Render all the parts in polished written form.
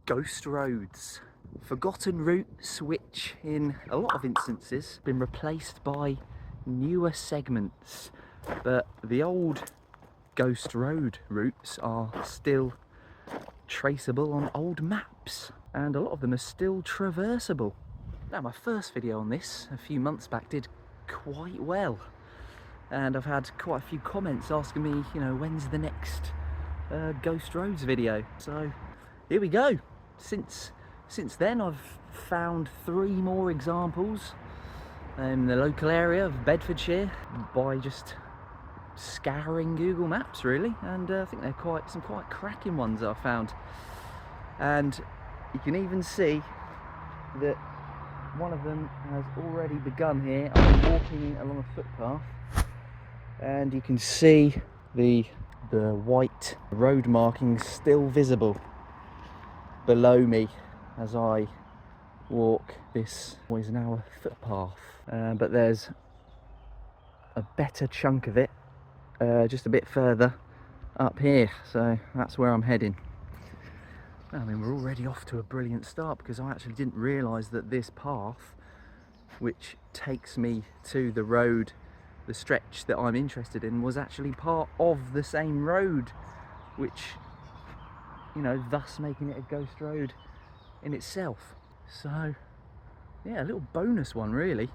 Ghost roads. Forgotten routes which, in a lot of instances, have been replaced by newer segments. But the old ghost road routes are still traceable on old maps, and a lot of them are still traversable. Now, my first video on this a few months back did quite well, and I've had quite a few comments asking me, you know, when's the next ghost roads video. So here we go. Since then I've found 3 more examples in the local area of Bedfordshire by just scouring Google Maps, really, and I think they're some quite cracking ones that I found. And you can even see that one of them has already begun here. I'm walking along a footpath, and you can see the white road markings still visible below me as I walk this what is now a footpath, but there's a better chunk of it just a bit further up here, so that's where I'm heading. I mean, we're already off to a brilliant start, because I actually didn't realise that this path, which takes me to the road, the stretch that I'm interested in, was actually part of the same road, which, you know, thus making it a ghost road in itself. So yeah, a little bonus one really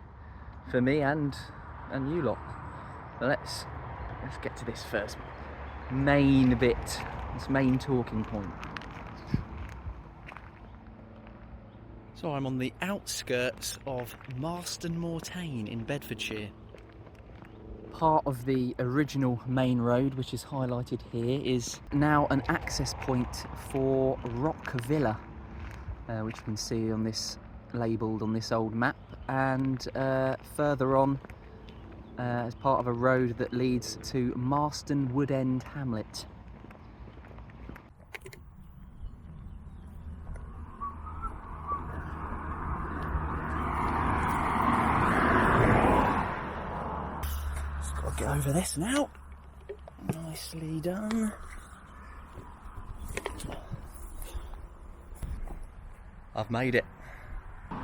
for me and you lot. But let's get to this first main bit, this main talking point. So I'm on the outskirts of Marston Moretaine in Bedfordshire. Part of the original main road, which is highlighted here, is now an access point for Rock Villa, which you can see on this, labelled on this old map, and further on as part of a road that leads to Marston Wood End hamlet. Just got to get over this now. Nicely done. I've made it.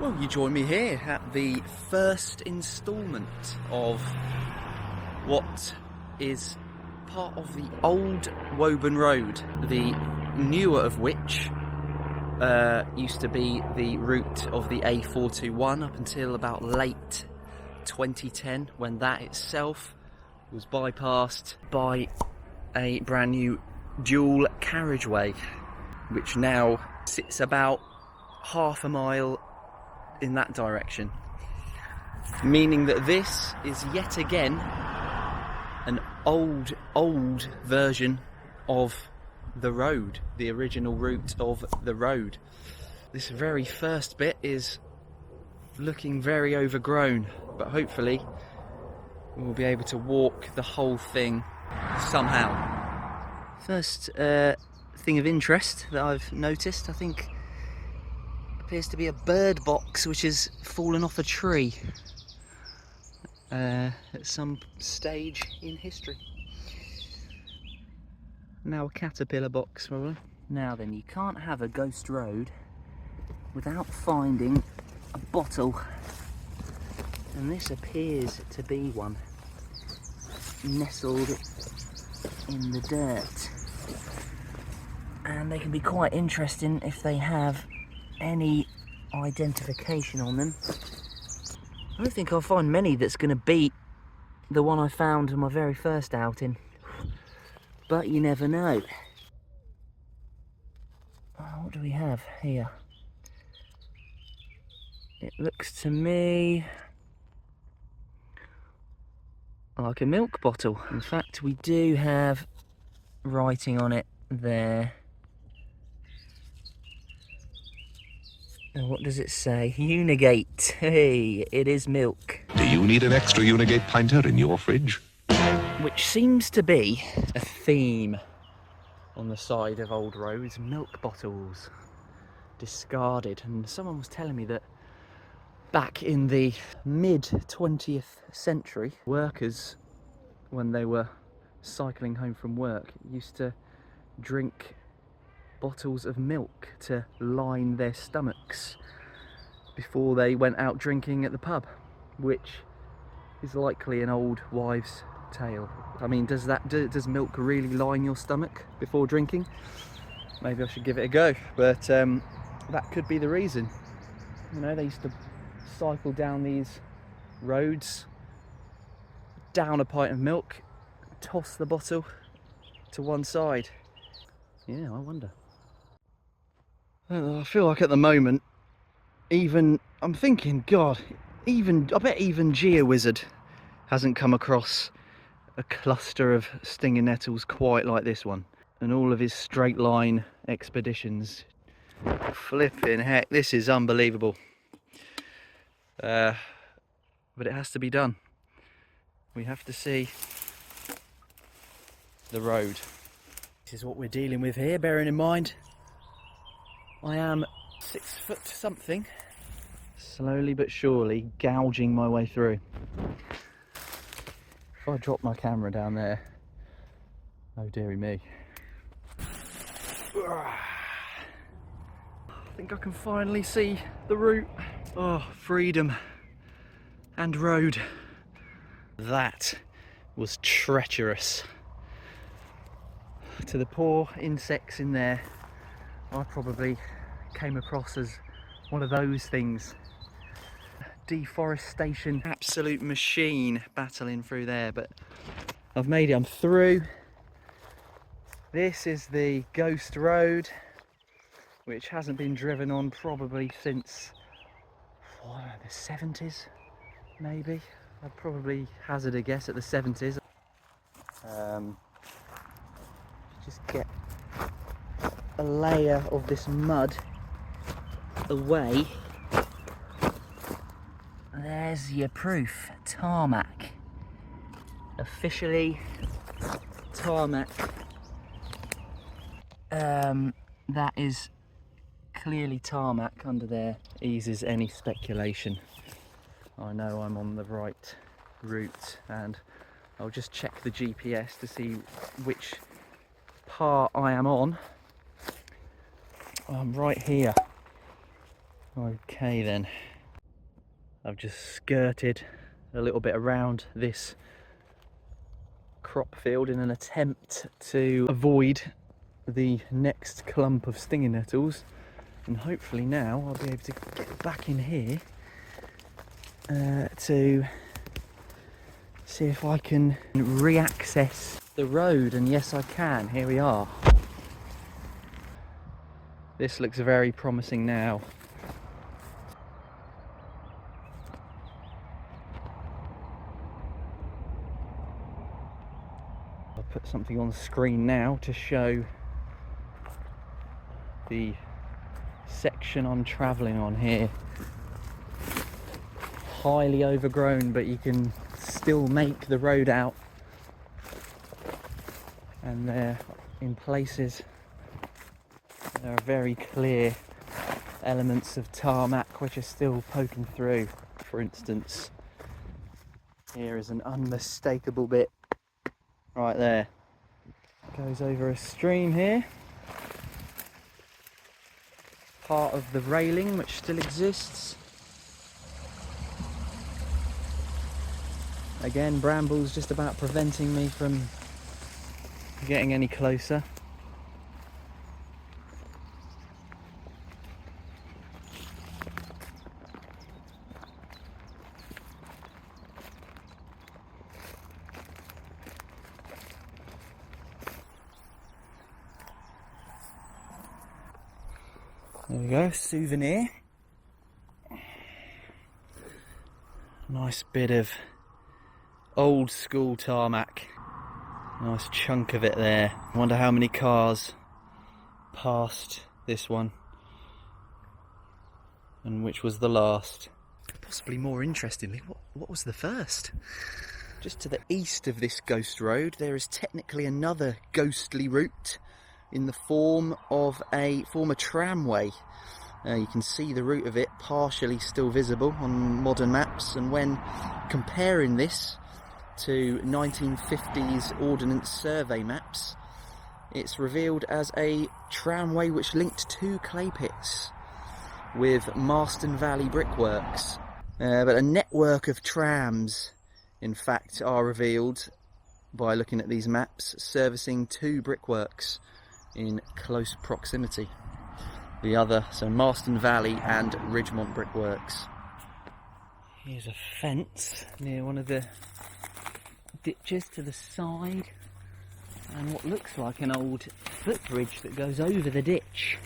Well, you join me here at the first instalment of what is part of the old Woburn Road, the newer of which used to be the route of the A421 up until about late 2010, when that itself was bypassed by a brand new dual carriageway, which now sits about half a mile in that direction, meaning that this is yet again an old version of the road, the original route of the road. This very first bit is looking very overgrown, but hopefully we'll be able to walk the whole thing somehow. First thing of interest that I've noticed, I think, appears to be a bird box which has fallen off a tree at some stage in history. Now a caterpillar box, probably. Now then, you can't have a ghost road without finding a bottle, and this appears to be one, nestled in the dirt. And they can be quite interesting if they have any identification on them. I don't think I'll find many that's going to beat the one I found in my very first outing, but you never know. What do we have here? It looks to me like a milk bottle. In fact, we do have writing on it there. And what does it say? Unigate. Hey, it is milk. Do you need an extra Unigate pinter in your fridge? Which seems to be a theme on the side of old roads. Milk bottles discarded. And someone was telling me that back in the mid-20th century, workers, when they were cycling home from work, used to drink bottles of milk to line their stomachs before they went out drinking at the pub, which is likely an old wives' tale. I mean, does milk really line your stomach before drinking? Maybe I should give it a go, but that could be the reason. You know, they used to cycle down these roads, down a pint of milk, toss the bottle to one side. Yeah, I wonder. I feel like at the moment, I'm thinking, God, I bet even GeoWizard hasn't come across a cluster of stinging nettles quite like this one. And all of his straight line expeditions. Flipping heck, this is unbelievable. But it has to be done. We have to see the road. This is what we're dealing with here, bearing in mind I am 6 foot something, slowly but surely gouging my way through. If I drop my camera down there, oh dearie me. I think I can finally see the route. Oh, freedom and road. That was treacherous. To the poor insects in there, I probably came across as one of those things. Deforestation, absolute machine battling through there, but I've made it, I'm through. This is the ghost road, which hasn't been driven on probably since the 70s, maybe. I'd probably hazard a guess at the 70s. Just get a layer of this mud away. There's your proof, tarmac. Officially tarmac. That is clearly tarmac under there, eases any speculation. I know I'm on the right route, and I'll just check the GPS to see which part I am on. I'm right here. Okay then. I've just skirted a little bit around this crop field in an attempt to avoid the next clump of stinging nettles, and hopefully now I'll be able to get back in here to see if I can re-access the road. And yes, I can. Here we are. This looks very promising now. I'll put something on the screen now to show the section I'm travelling on here. Highly overgrown, but you can still make the road out, and there in places there are very clear elements of tarmac which are still poking through. For instance, here is an unmistakable bit right there. Goes over a stream here. Part of the railing which still exists. Again, brambles just about preventing me from getting any closer. There we go, souvenir. Nice bit of old school tarmac. Nice chunk of it there. I wonder how many cars passed this one and which was the last. Possibly more interestingly, what was the first? Just to the east of this ghost road there is technically another ghostly route in the form of a former tramway. You can see the route of it partially still visible on modern maps, and when comparing this to 1950s Ordnance Survey maps, it's revealed as a tramway which linked two clay pits with Marston Valley Brickworks. But a network of trams, in fact, are revealed by looking at these maps, servicing two brickworks in close proximity. The other, so Marston Valley and Ridgemont Brickworks. Here's a fence near one of the ditches to the side, and what looks like an old footbridge that goes over the ditch.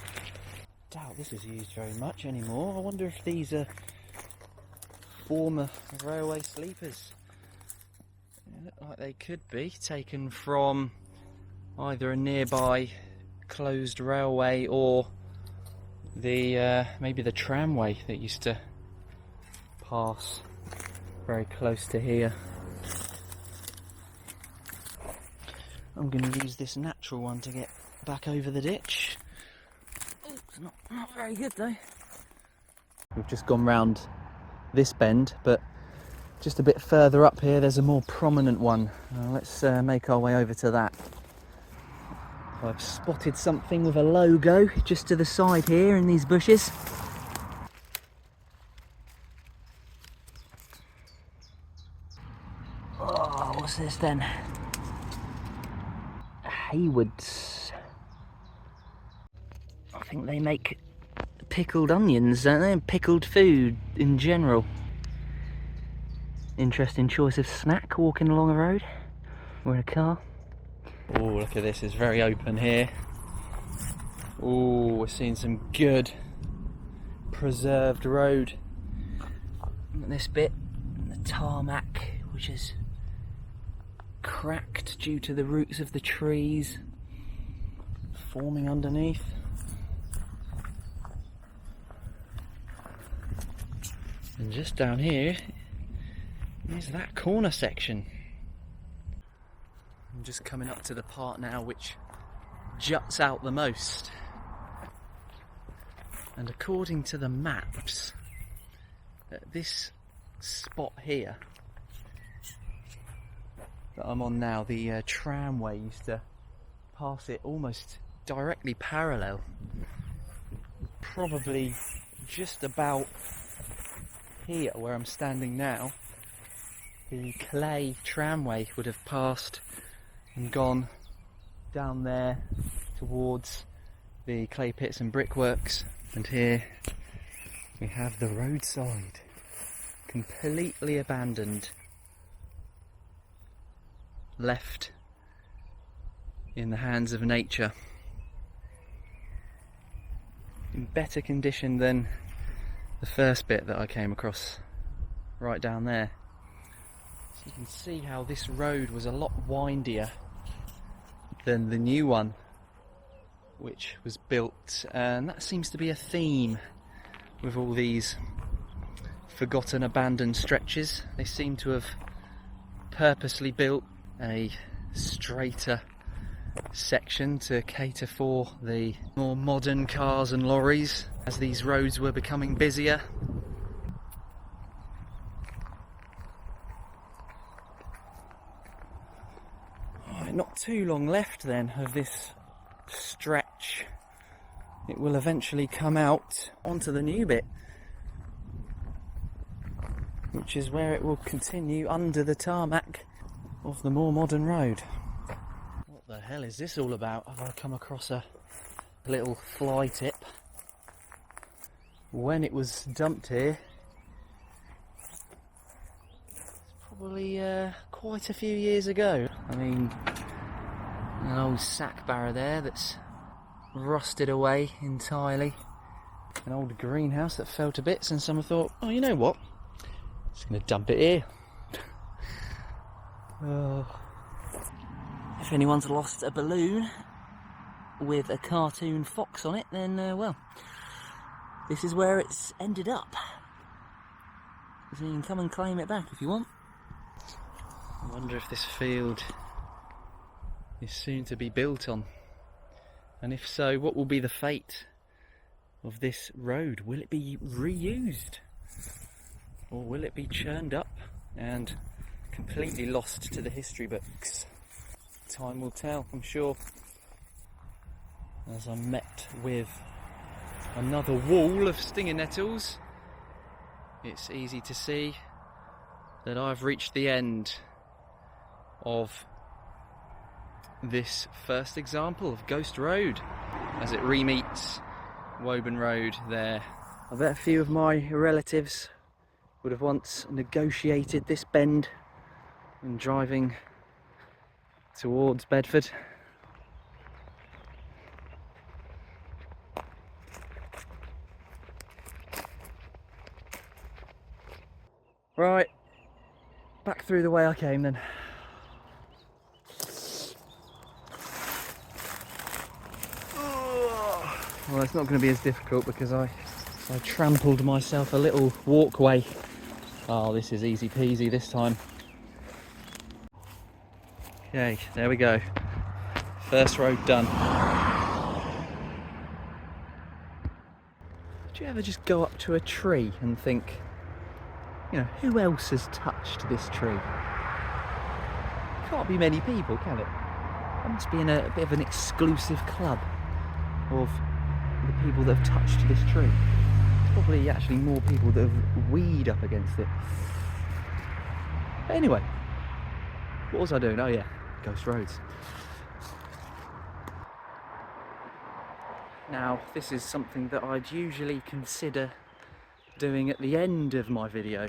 Doubt this is used very much anymore. I wonder if these are former railway sleepers. They look like they could be taken from either a nearby closed railway or the maybe the tramway that used to pass very close to here. I'm going to use this natural one to get back over the ditch. It's not very good though. We've just gone round this bend, but just a bit further up here there's a more prominent one. Let's make our way over to that. I've spotted something with a logo just to the side here in these bushes. Oh, what's this then? Hayward's. I think they make pickled onions, don't they? And pickled food in general. Interesting choice of snack walking along a road or in a car. Oh, look at this, it's very open here. Oh, we're seeing some good preserved road. Look at this bit, the tarmac, which is cracked due to the roots of the trees forming underneath. And just down here is that corner section. I'm just coming up to the part now which juts out the most. And according to the maps, at this spot here that I'm on now, the tramway used to pass it almost directly parallel. Probably just about here where I'm standing now, the clay tramway would have passed and gone down there towards the clay pits and brickworks, and here we have the roadside, completely abandoned, left in the hands of nature, in better condition than the first bit that I came across right down there. So you can see how this road was a lot windier than the new one which was built, and that seems to be a theme with all these forgotten abandoned stretches. They seem to have purposely built a straighter section to cater for the more modern cars and lorries as these roads were becoming busier. Not too long left then of this stretch. It will eventually come out onto the new bit, which is where it will continue under the tarmac of the more modern road. What the hell is this all about? Have I come across a little fly tip? When it was dumped here, it's probably quite a few years ago. I mean, an old sack barrow there that's rusted away entirely. An old greenhouse that fell to bits, and someone thought, oh, you know what? I'm just going to dump it here. If anyone's lost a balloon with a cartoon fox on it, then, well, this is where it's ended up. So you can come and claim it back if you want. I wonder if this field is soon to be built on, and if so, what will be the fate of this road? Will it be reused, or will it be churned up and completely lost to the history books? Time will tell. I'm sure as I'm met with another wall of stinging nettles. It's easy to see that I've reached the end of this first example of Ghost Road as it re-meets Woburn Road there. I bet a few of my relatives would have once negotiated this bend when driving towards Bedford. Right, back through the way I came then. Well, it's not going to be as difficult because I trampled myself a little walkway. Oh, this is easy peasy this time. Okay, there we go. First road done. Do you ever just go up to a tree and think, you know, who else has touched this tree? Can't be many people, can it? It must be in a bit of an exclusive club of the people that have touched this tree. There's probably actually more people that have weed up against it. But anyway, what was I doing? Oh yeah, Ghost Roads. Now, this is something that I'd usually consider doing at the end of my video,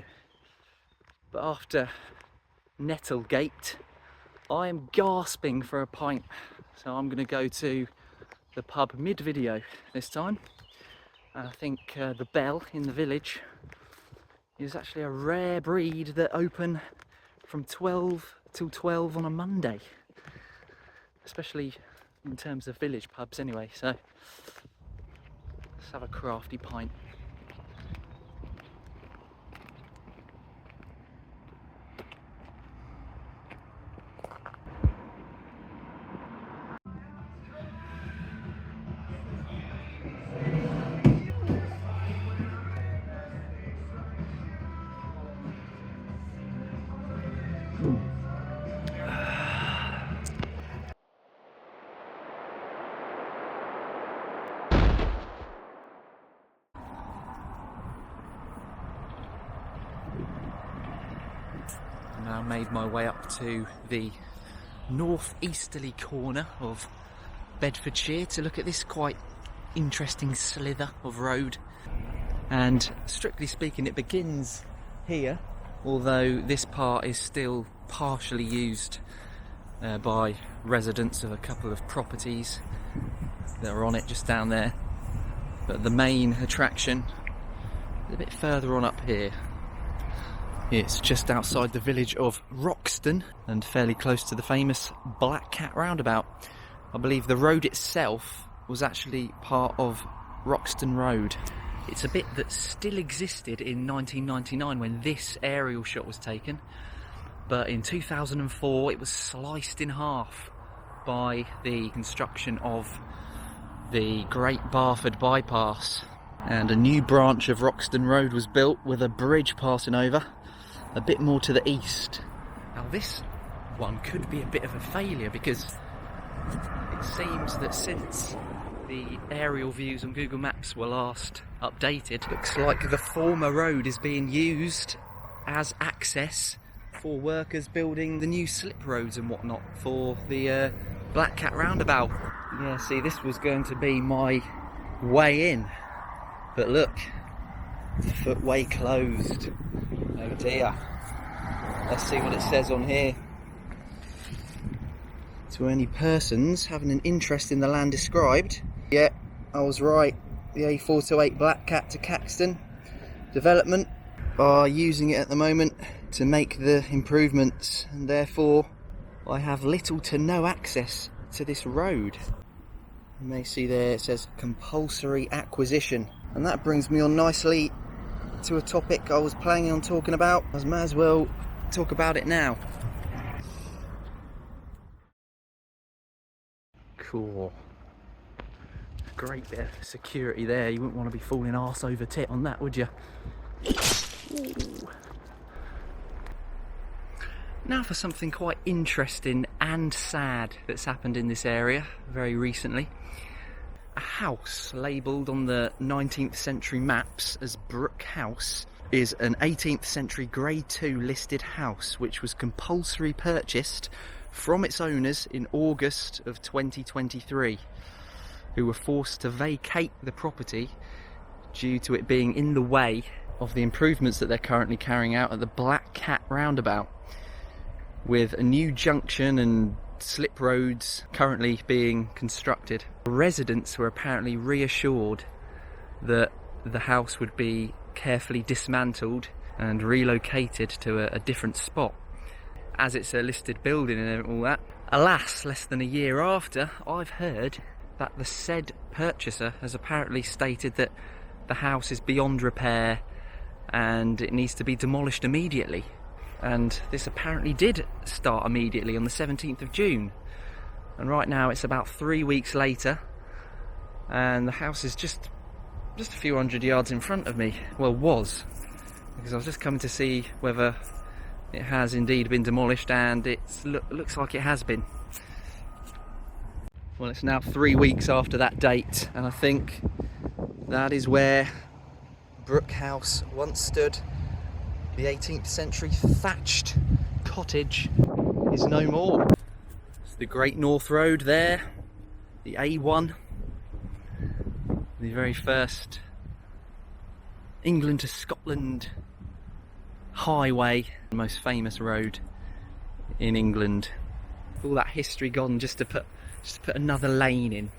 but after Nettlegate, I am gasping for a pint, so I'm going to go to the pub mid-video this time. I think the Bell in the village is actually a rare breed that open from 12 till 12 on a Monday, especially in terms of village pubs anyway, so let's have a crafty pint. Now made my way up to the northeasterly corner of Bedfordshire to look at this quite interesting slither of road, and strictly speaking it begins here, although this part is still partially used by residents of a couple of properties that are on it just down there, but the main attraction is a bit further on up here. It's just outside the village of Roxton and fairly close to the famous Black Cat roundabout. I believe the road itself was actually part of Roxton Road. It's a bit that still existed in 1999 when this aerial shot was taken, but in 2004 it was sliced in half by the construction of the Great Barford Bypass, and a new branch of Roxton Road was built with a bridge passing over a bit more to the east. Now this one could be a bit of a failure because it seems that since the aerial views on Google Maps were last updated, looks like the former road is being used as access for workers building the new slip roads and whatnot for the Black Cat roundabout. Yeah, see, this was going to be my way in, but look, the footway closed. Oh dear. Let's see what it says on here. To any persons having an interest in the land described. Yeah, I was right. The A428 Black Cat to Caxton development are using it at the moment to make the improvements, and therefore I have little to no access to this road. You may see there it says compulsory acquisition, and that brings me on nicely to a topic I was planning on talking about. I might as well talk about it now. Cool. Great bit of security there. You wouldn't want to be falling arse over tit on that, would you? Ooh. Now for something quite interesting and sad that's happened in this area very recently. A house labelled on the 19th century maps as Brook House is an 18th century Grade 2 listed house which was compulsory purchased from its owners in August of 2023, who were forced to vacate the property due to it being in the way of the improvements that they're currently carrying out at the Black Cat roundabout, with a new junction and slip roads currently being constructed. Residents were apparently reassured that the house would be carefully dismantled and relocated to a different spot, as it's a listed building and all that. Alas, less than a year after, I've heard that the said purchaser has apparently stated that the house is beyond repair and it needs to be demolished immediately. And this apparently did start immediately on the 17th of June. And right now it's about 3 weeks later and the house is just a few hundred yards in front of me. Well, was, because I was just coming to see whether it has indeed been demolished, and it looks like it has been. Well, it's now 3 weeks after that date, and I think that is where Brook House once stood. The 18th century thatched cottage is no more. It's the Great North Road there, the A1, the very first England to Scotland highway, the most famous road in England. All that history gone just to put another lane in.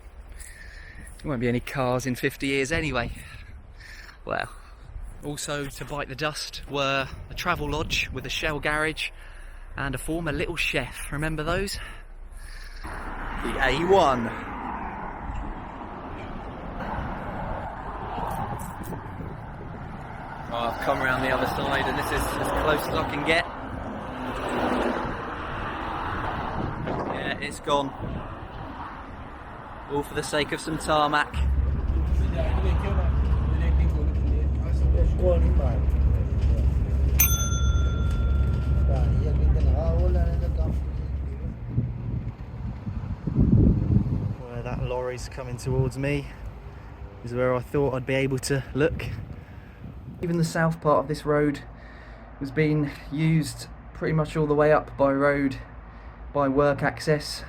There won't be any cars in 50 years anyway. Well, also to bite the dust were a travel lodge with a shell garage and a former little chef. Remember those? The A1. Oh, I've come around the other side and this is as close as I can get. Yeah, it's gone. All for the sake of some tarmac. Where that lorry's coming towards me is where I thought I'd be able to look. Even the south part of this road was being used pretty much all the way up by road, by work access.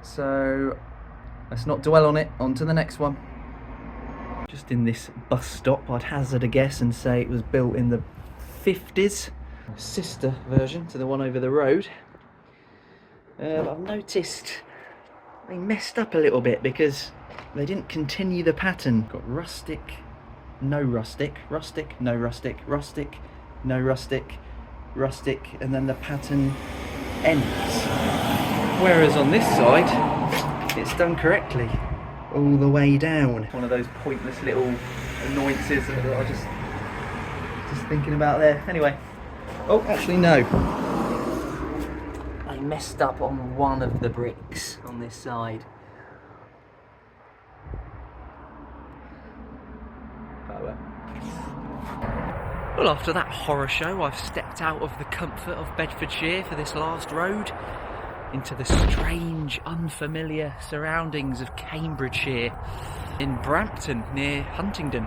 So let's not dwell on it, on to the next one. Just in this bus stop, I'd hazard a guess and say it was built in the 50s. A sister version to the one over the road. I've noticed they messed up a little bit because they didn't continue the pattern. Got rustic, no rustic, rustic, no rustic, rustic, no rustic, rustic, and then the pattern ends. Whereas on this side, it's done correctly, all the way down. One of those pointless little annoyances that I just thinking about there. Anyway, oh, actually no. I messed up on one of the bricks on this side. Well, after that horror show, I've stepped out of the comfort of Bedfordshire for this last road into the strange, unfamiliar surroundings of Cambridgeshire in Brampton near Huntingdon,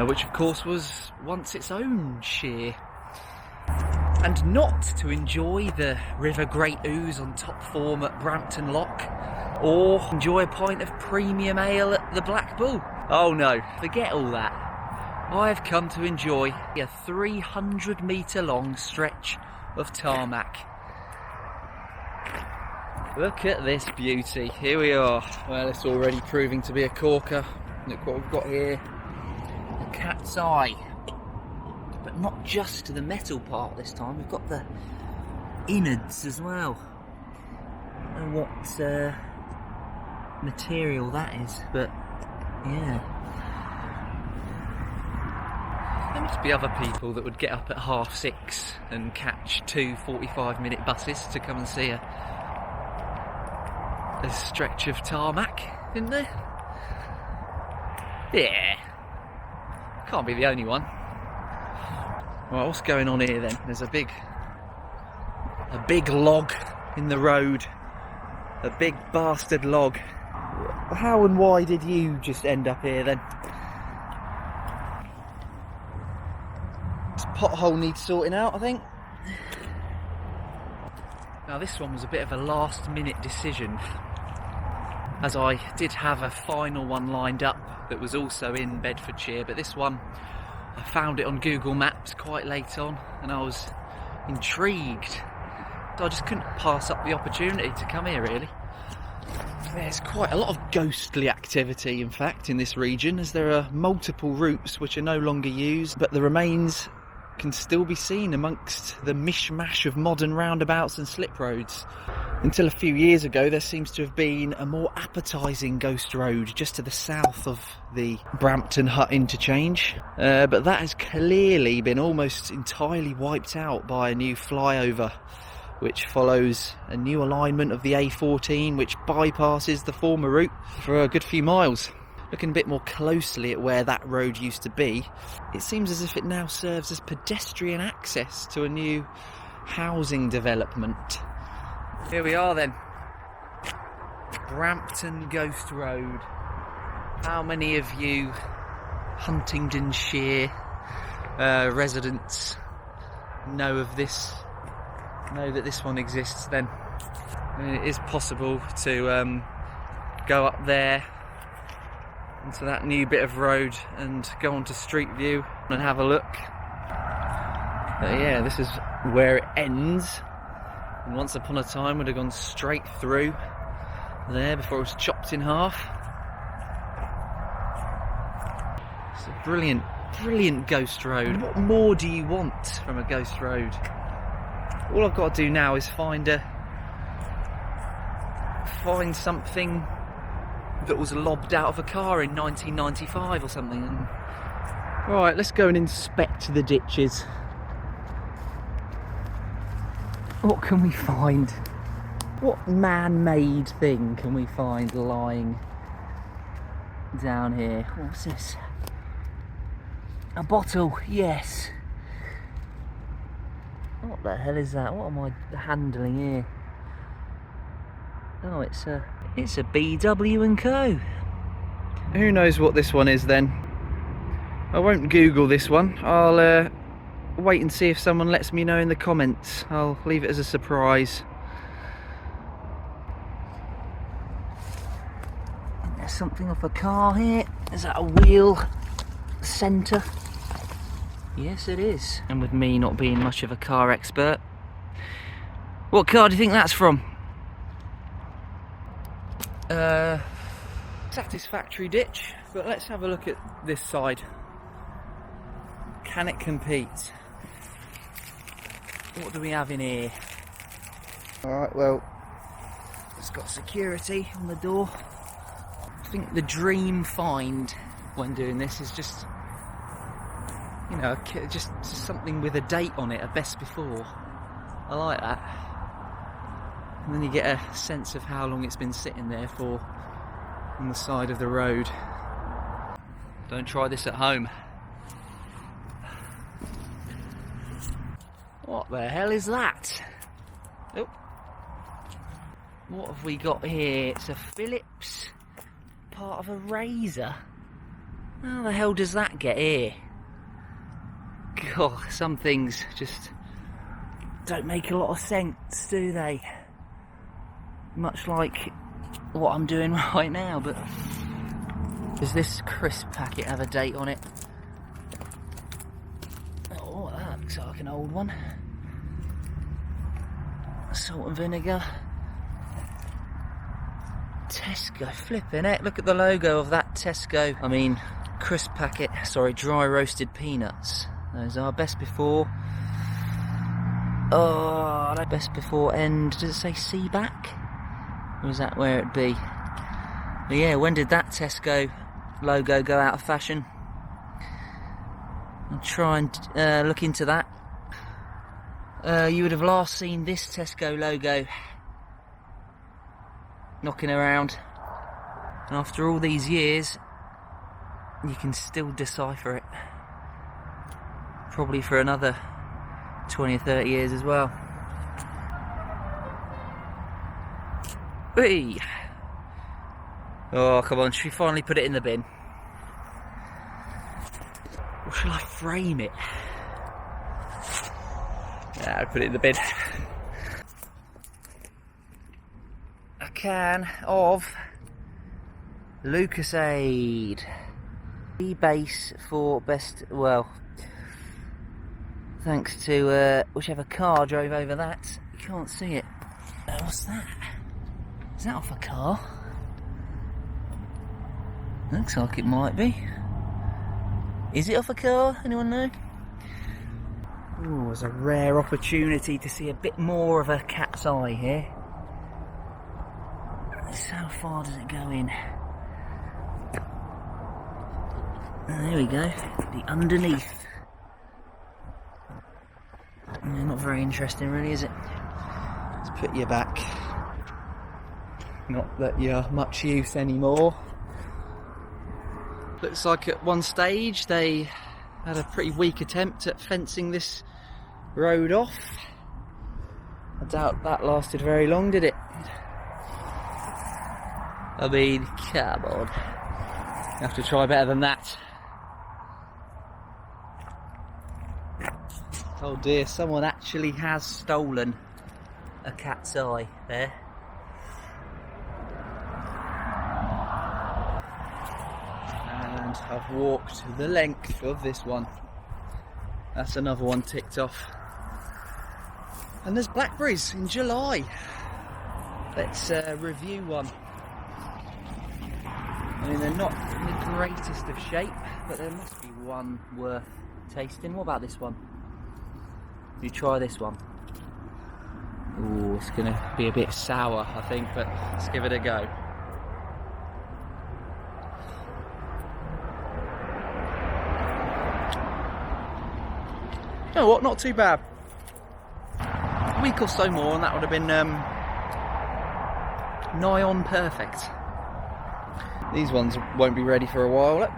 which of course was once its own shire. And not to enjoy the River Great Ouse on top form at Brampton Lock, or enjoy a pint of premium ale at the Black Bull. Oh no, forget all that. I've come to enjoy a 300 metre long stretch of tarmac. Look at this beauty. Here we are. Well, it's already proving to be a corker. Look what we've got here. A cat's eye. But not just the metal part this time. We've got the innards as well. I don't know what material that is, but yeah. There must be other people that would get up at 6:30 and catch 2 45-minute buses to come and see a stretch of tarmac, isn't there? Yeah. Can't be the only one. Right, what's going on here then? There's a big log in the road. A big bastard log. How and why did you just end up here then? This pothole needs sorting out, I think. Now this one was a bit of a last minute decision, as I did have a final one lined up that was also in Bedfordshire, but this one I found it on Google Maps quite late on and I was intrigued, so I just couldn't pass up the opportunity to come here really. There's quite a lot of ghostly activity in fact in this region, as there are multiple routes which are no longer used, but the remains can still be seen amongst the mishmash of modern roundabouts and slip roads. Until a few years ago there seems to have been a more appetising ghost road just to the south of the Brampton Hut interchange, but that has clearly been almost entirely wiped out by a new flyover which follows a new alignment of the A14 which bypasses the former route for a good few miles. Looking a bit more closely at where that road used to be, it seems as if it now serves as pedestrian access to a new housing development. Here we are then, Brampton Ghost Road. How many of you Huntingdonshire residents know of this? Know that this one exists then? I mean, it is possible to go up there into that new bit of road and go onto Street View and have a look. But yeah, this is where it ends, and once upon a time would have gone straight through there before it was chopped in half. It's a brilliant, brilliant ghost road. What more do you want from a ghost road? All I've got to do now is find something that was lobbed out of a car in 1995 or something. Right, let's go and inspect the ditches. What can we find? What man-made thing can we find lying down here? What's this? A bottle, yes. What the hell is that? What am I handling here? Oh, it's a B&W & Co. Who knows what this one is then? I won't Google this one. I'll wait and see if someone lets me know in the comments. I'll leave it as a surprise. There's something off a car here. Is that a wheel centre? Yes, it is. And with me not being much of a car expert, what car do you think that's from? Satisfactory ditch, but let's have a look at this side. Can it compete? What do we have in here? Alright, well, it's got security on the door. I think the dream find when doing this is just, you know, just something with a date on it, a best before. I like that. And then you get a sense of how long it's been sitting there for on the side of the road. Don't try this at home. What the hell is that? Oh. What have we got here? It's a Phillips, part of a razor. How the hell does that get here? God, some things just don't make a lot of sense, do they? Much like what I'm doing right now, but does this crisp packet have a date on it? Oh, that looks like an old one. Salt and vinegar. Tesco, flipping heck, look at the logo of that Tesco. I mean, crisp packet, sorry, dry roasted peanuts. Those are best before. Oh, best before end. Does it say see back? Or is that where it'd be? But yeah, when did that Tesco logo go out of fashion? I'll try and look into that. You would have last seen this Tesco logo knocking around. And after all these years, you can still decipher it. Probably for another 20 or 30 years as well. Hey! Oh, come on, should we finally put it in the bin? Or shall I frame it? Yeah, I'll put it in the bin. A can of Lucasade. The base for best, well, thanks to whichever car drove over that. You can't see it. What's that? Is that off a car? Looks like it might be. Is it off a car? Anyone know? Oh, there's a rare opportunity to see a bit more of a cat's eye here. So how far does it go in? There we go, the underneath. Yeah, not very interesting really, is it? Let's put you back. Not that you're much use anymore. Looks like at one stage they had a pretty weak attempt at fencing this road off. I doubt that lasted very long, did it? I mean, come on. You have to try better than that. Oh dear, someone actually has stolen a cat's eye there. And I've walked the length of this one. That's another one ticked off. And there's blackberries in July. Let's review one. I mean, they're not in the greatest of shape, but there must be one worth tasting. What about this one? You try this one. Ooh, it's going to be a bit sour, I think, but let's give it a go. You know what? Not too bad. A week or so more, and that would have been nigh on perfect. These ones won't be ready for a while. Look.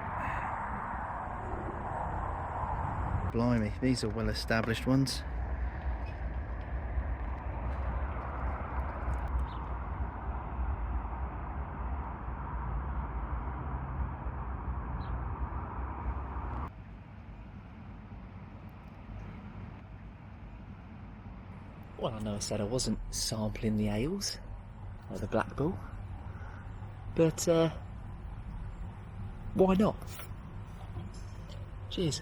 Blimey, these are well established ones. Well, I know I said I wasn't sampling the ales or the Black Bull, but why not? Cheers.